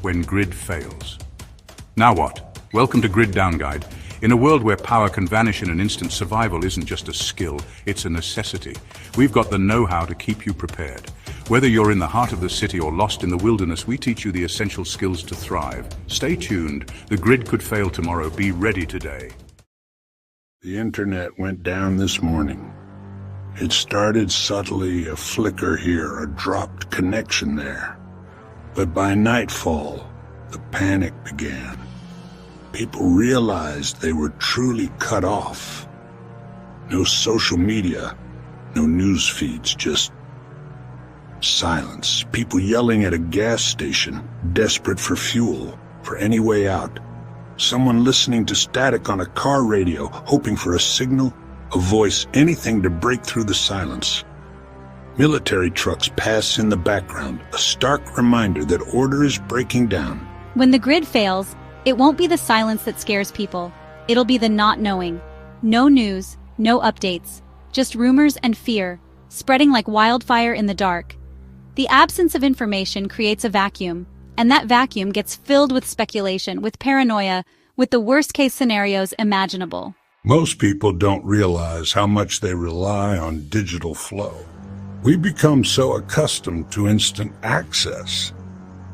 when grid fails. Now what? Welcome to Grid Down Guide. In a world where power can vanish in an instant, survival isn't just a skill, it's a necessity. We've got the know-how to keep you prepared. Whether you're in the heart of the city or lost in the wilderness, we teach you the essential skills to thrive. Stay tuned. The grid could fail tomorrow. Be ready today. The internet went down this morning. It started subtly, a flicker here, a dropped connection there. But by nightfall, the panic began. People realized they were truly cut off. No social media, no news feeds, just silence. People yelling at a gas station, desperate for fuel, for any way out. Someone listening to static on a car radio, hoping for a signal, a voice, anything to break through the silence. Military trucks pass in the background, a stark reminder that order is breaking down. When the grid fails, it won't be the silence that scares people. It'll be the not knowing. No news, no updates, just rumors and fear, spreading like wildfire in the dark. The absence of information creates a vacuum, and that vacuum gets filled with speculation, with paranoia, with the worst-case scenarios imaginable. Most people don't realize how much they rely on digital flow. We become so accustomed to instant access,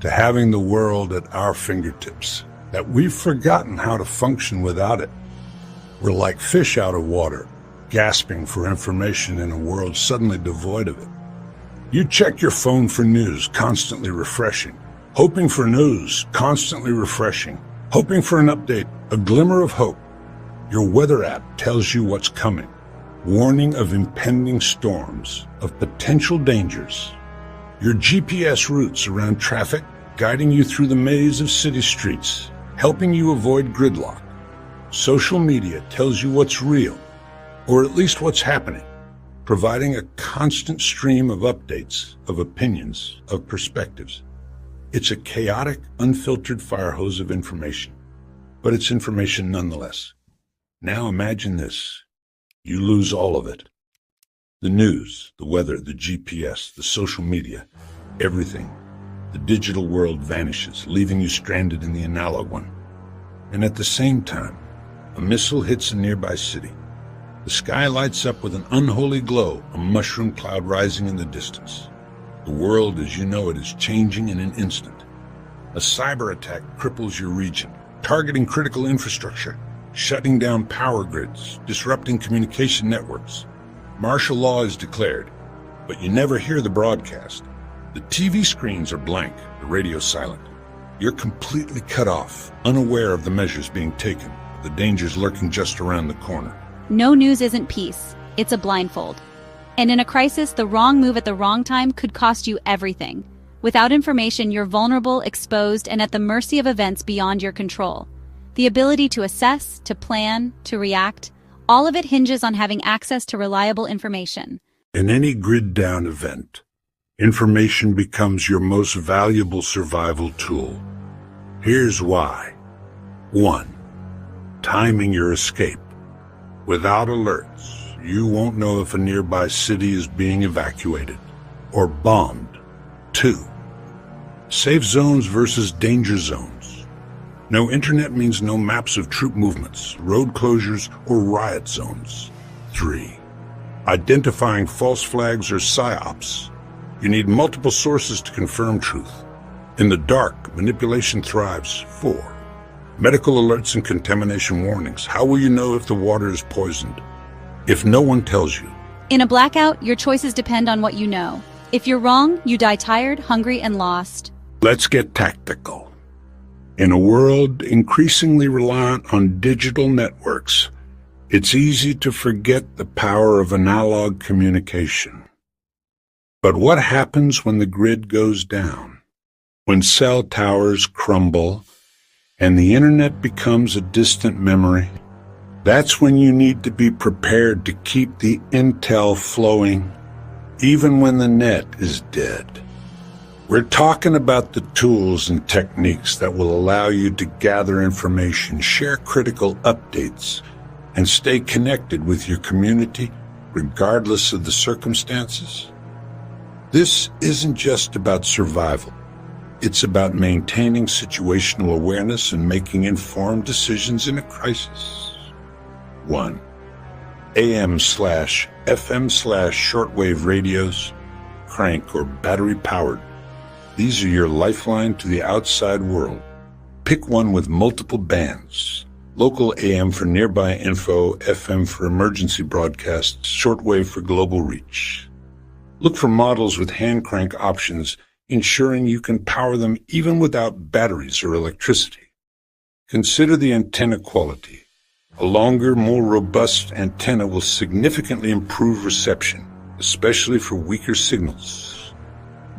to having the world at our fingertips, that we've forgotten how to function without it. We're like fish out of water, gasping for information in a world suddenly devoid of it. You check your phone for news, constantly refreshing. Hoping for news, constantly refreshing. Hoping for an update, a glimmer of hope. Your weather app tells you what's coming. Warning of impending storms, of potential dangers. Your GPS routes around traffic, guiding you through the maze of city streets, helping you avoid gridlock. Social media tells you what's real, or at least what's happening, providing a constant stream of updates, of opinions, of perspectives. It's a chaotic, unfiltered fire hose of information, but it's information nonetheless. Now imagine this. You lose all of it. The news, the weather, the GPS, the social media, everything. The digital world vanishes, leaving you stranded in the analog one. And at the same time, a missile hits a nearby city. The sky lights up with an unholy glow, a mushroom cloud rising in the distance. The world as you know it is changing in an instant. A cyber attack cripples your region, targeting critical infrastructure, shutting down power grids, disrupting communication networks. Martial law is declared, but you never hear the broadcast. The TV screens are blank, the radio silent. You're completely cut off, unaware of the measures being taken, the dangers lurking just around the corner. No news isn't peace, it's a blindfold. And in a crisis, the wrong move at the wrong time could cost you everything. Without information, you're vulnerable, exposed, and at the mercy of events beyond your control. The ability to assess, to plan, to react, all of it hinges on having access to reliable information. In any grid-down event, information becomes your most valuable survival tool. Here's why. 1. Timing your escape. Without alerts, you won't know if a nearby city is being evacuated or bombed. 2. Safe zones versus danger zones. No internet means no maps of troop movements, road closures, or riot zones. 3. Identifying false flags or psyops. You need multiple sources to confirm truth. In the dark, manipulation thrives. 4. Medical alerts and contamination warnings. How will you know if the water is poisoned? If no one tells you. In a blackout, your choices depend on what you know. If you're wrong, you die tired, hungry, and lost. Let's get tactical. In a world increasingly reliant on digital networks, it's easy to forget the power of analog communication. But what happens when the grid goes down? When cell towers crumble and the internet becomes a distant memory? That's when you need to be prepared to keep the intel flowing, even when the net is dead. We're talking about the tools and techniques that will allow you to gather information, share critical updates, and stay connected with your community, regardless of the circumstances. This isn't just about survival. It's about maintaining situational awareness and making informed decisions in a crisis. 1. AM/FM/shortwave radios, crank or battery powered. These are your lifeline to the outside world. Pick one with multiple bands. Local AM for nearby info, FM for emergency broadcasts, shortwave for global reach. Look for models with hand crank options, ensuring you can power them even without batteries or electricity. Consider the antenna quality. A longer, more robust antenna will significantly improve reception, especially for weaker signals.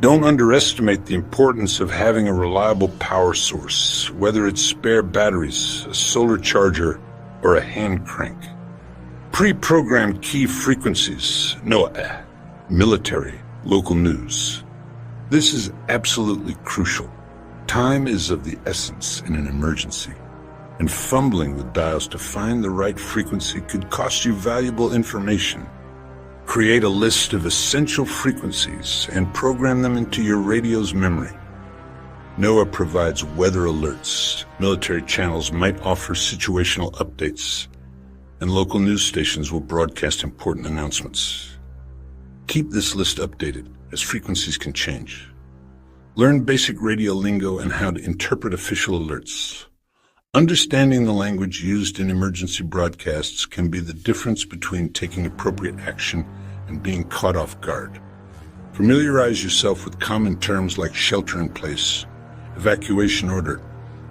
Don't underestimate the importance of having a reliable power source, whether it's spare batteries, a solar charger, or a hand crank. Pre-programmed key frequencies, NOAA, military, local news. This is absolutely crucial. Time is of the essence in an emergency, and fumbling with dials to find the right frequency could cost you valuable information. Create a list of essential frequencies and program them into your radio's memory. NOAA provides weather alerts, military channels might offer situational updates, and local news stations will broadcast important announcements. Keep this list updated, as frequencies can change. Learn basic radio lingo and how to interpret official alerts. Understanding the language used in emergency broadcasts can be the difference between taking appropriate action and being caught off guard. Familiarize yourself with common terms like shelter in place, evacuation order,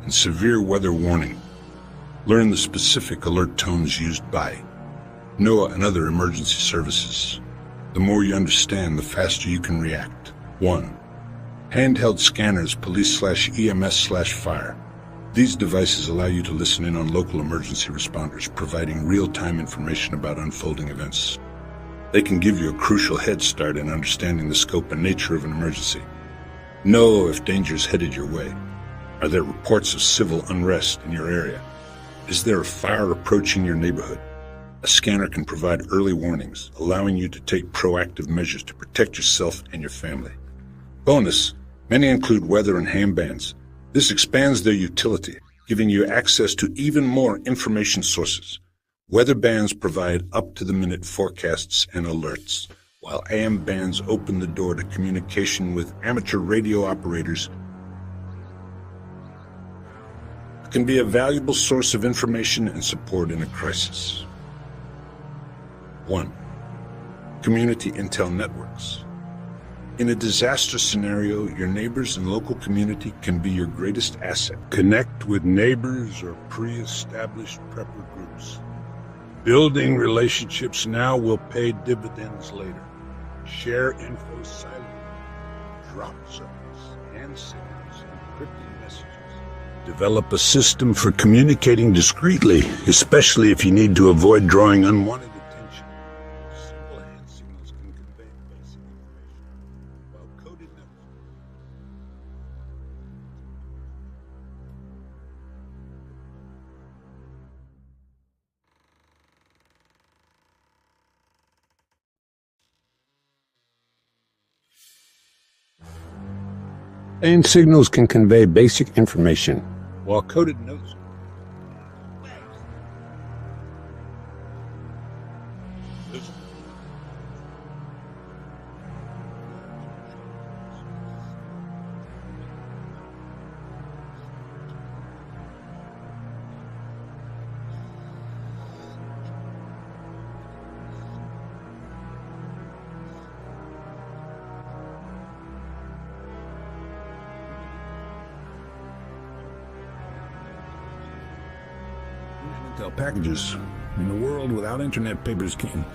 and severe weather warning. Learn the specific alert tones used by NOAA and other emergency services. The more you understand, the faster you can react. 1. Handheld scanners, police/EMS/fire. These devices allow you to listen in on local emergency responders, providing real-time information about unfolding events. They can give you a crucial head start in understanding the scope and nature of an emergency. Know if danger is headed your way. Are there reports of civil unrest in your area? Is there a fire approaching your neighborhood? A scanner can provide early warnings, allowing you to take proactive measures to protect yourself and your family. Bonus, many include weather and ham bands. This expands their utility, giving you access to even more information sources. Weather bands provide up-to-the-minute forecasts and alerts, while AM bands open the door to communication with amateur radio operators. It can be a valuable source of information and support in a crisis. 1. Community intel networks. In a disaster scenario, your neighbors and local community can be your greatest asset. Connect with neighbors or pre-established prepper groups. Building relationships now will pay dividends later. Share info silently. Drop zones, hand signals, encrypted messages. Develop a system for communicating discreetly, especially if you need to avoid drawing unwanted attention. Simple hand signals can convey basic information, while coded networks. Hand signals can convey basic information, while coded notes. Intel packages. In a world without internet, papers can.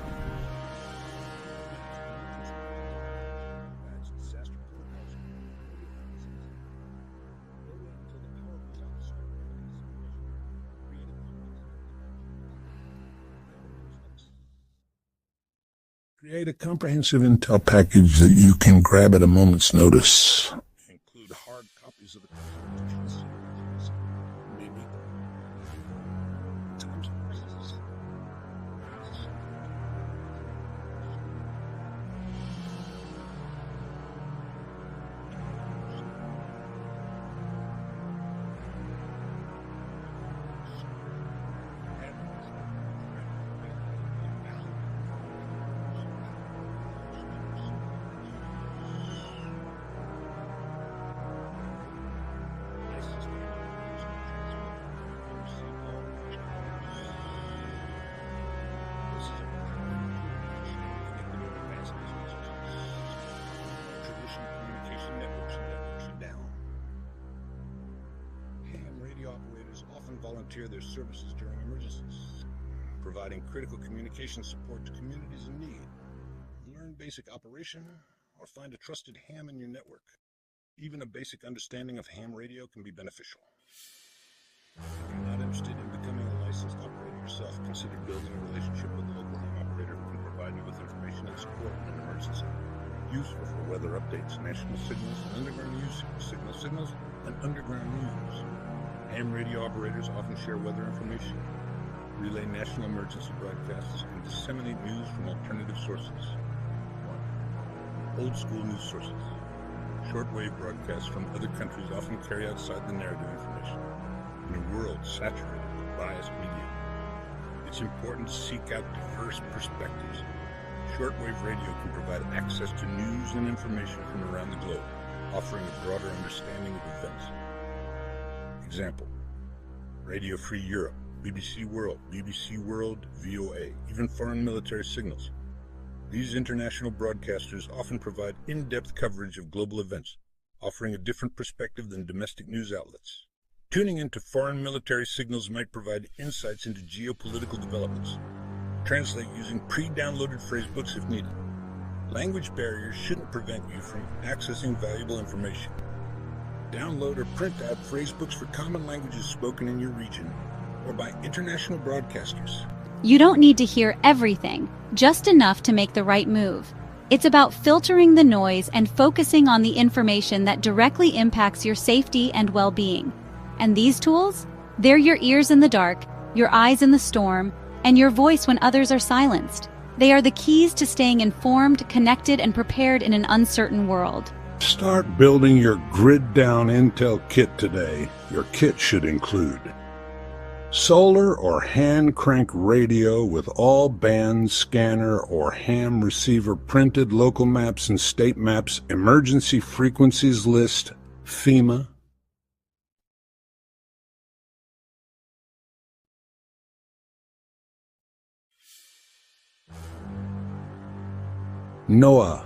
Create a comprehensive intel package that you can grab at a moment's notice. Include hard copies of the maybe. often volunteer their services during emergencies, providing critical communication support to communities in need. Learn basic operation or find a trusted ham in your network. Even a basic understanding of ham radio can be beneficial. If you're not interested in becoming a licensed operator yourself, consider building a relationship with a local ham operator who can provide you with information and support in an emergency. Useful for weather updates, national signals, and underground news signals, and underground news. Ham radio operators often share weather information, relay national emergency broadcasts, and disseminate news from alternative sources. 1. Old school news sources. Shortwave broadcasts from other countries often carry outside the narrative information. In a world saturated with biased media, it's important to seek out diverse perspectives. Shortwave radio can provide access to news and information from around the globe, offering a broader understanding of events. Example: Radio Free Europe, BBC World, VOA, even foreign military signals. These international broadcasters often provide in-depth coverage of global events, offering a different perspective than domestic news outlets. Tuning into foreign military signals might provide insights into geopolitical developments. Translate using pre-downloaded phrasebooks if needed. Language barriers shouldn't prevent you from accessing valuable information. Download or print out phrasebooks for common languages spoken in your region or by international broadcasters. You don't need to hear everything, just enough to make the right move. It's about filtering the noise and focusing on the information that directly impacts your safety and well-being. And these tools? They're your ears in the dark, your eyes in the storm, and your voice when others are silenced. They are the keys to staying informed, connected, and prepared in an uncertain world. Start building your grid down intel kit today. Your kit should include solar or hand crank radio with all band, scanner, or ham receiver printed local maps and state maps, emergency frequencies list, FEMA. NOAA.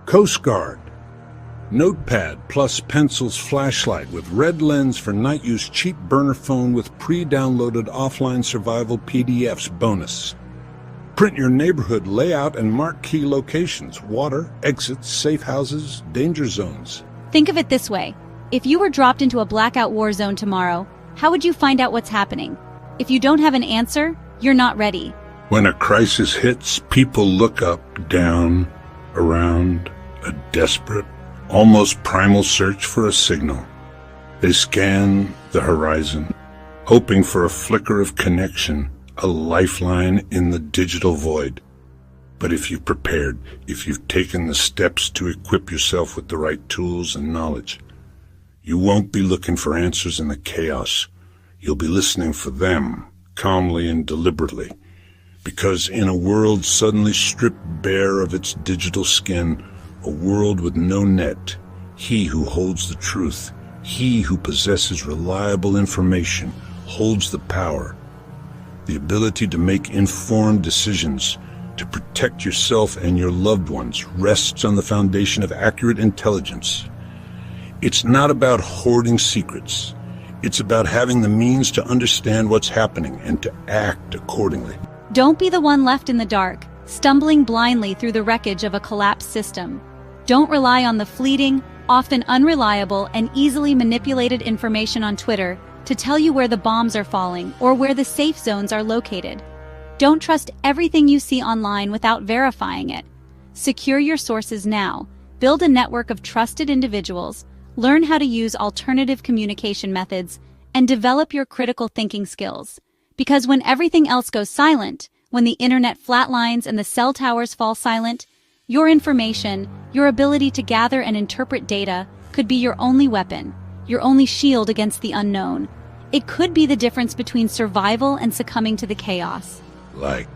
Coast Guard. Notepad plus pencils flashlight with red lens for night use, cheap burner phone with pre-downloaded offline survival PDFs bonus. Print your neighborhood layout and mark key locations, water, exits, safe houses, danger zones. Think of it this way. If you were dropped into a blackout war zone tomorrow, how would you find out what's happening? If you don't have an answer, you're not ready. When a crisis hits, people look up, down, around, a desperate, almost primal search for a signal. They scan the horizon, hoping for a flicker of connection, a lifeline in the digital void. But if you've prepared, if you've taken the steps to equip yourself with the right tools and knowledge, you won't be looking for answers in the chaos. You'll be listening for them, calmly and deliberately. Because in a world suddenly stripped bare of its digital skin, a world with no net, he who holds the truth, he who possesses reliable information, holds the power, the ability to make informed decisions, to protect yourself and your loved ones, rests on the foundation of accurate intelligence. It's not about hoarding secrets. It's about having the means to understand what's happening and to act accordingly. Don't be the one left in the dark, stumbling blindly through the wreckage of a collapsed system. Don't rely on the fleeting, often unreliable, and easily manipulated information on Twitter to tell you where the bombs are falling or where the safe zones are located. Don't trust everything you see online without verifying it. Secure your sources now. Build a network of trusted individuals, learn how to use alternative communication methods, and develop your critical thinking skills. Because when everything else goes silent, when the internet flatlines and the cell towers fall silent, your information, your ability to gather and interpret data, could be your only weapon, your only shield against the unknown. It could be the difference between survival and succumbing to the chaos. Like,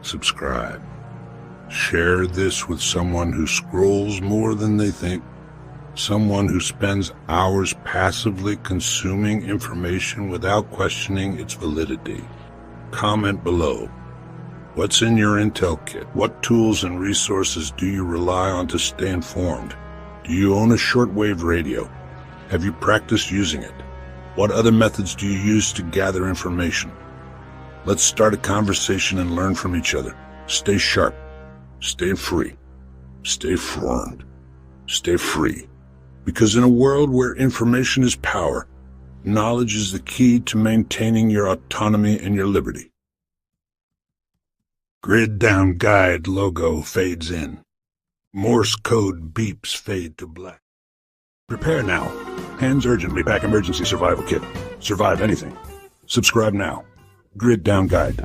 subscribe, share this with someone who scrolls more than they think, someone who spends hours passively consuming information without questioning its validity. Comment below. What's in your intel kit? What tools and resources do you rely on to stay informed? Do you own a shortwave radio? Have you practiced using it? What other methods do you use to gather information? Let's start a conversation and learn from each other. Stay sharp. Stay free. Stay informed. Stay free. Because in a world where information is power, knowledge is the key to maintaining your autonomy and your liberty. Grid Down Guide logo fades in. Morse code beeps fade to black. Prepare now. Hands urgently pack emergency survival kit. Survive anything. Subscribe now. Grid Down Guide.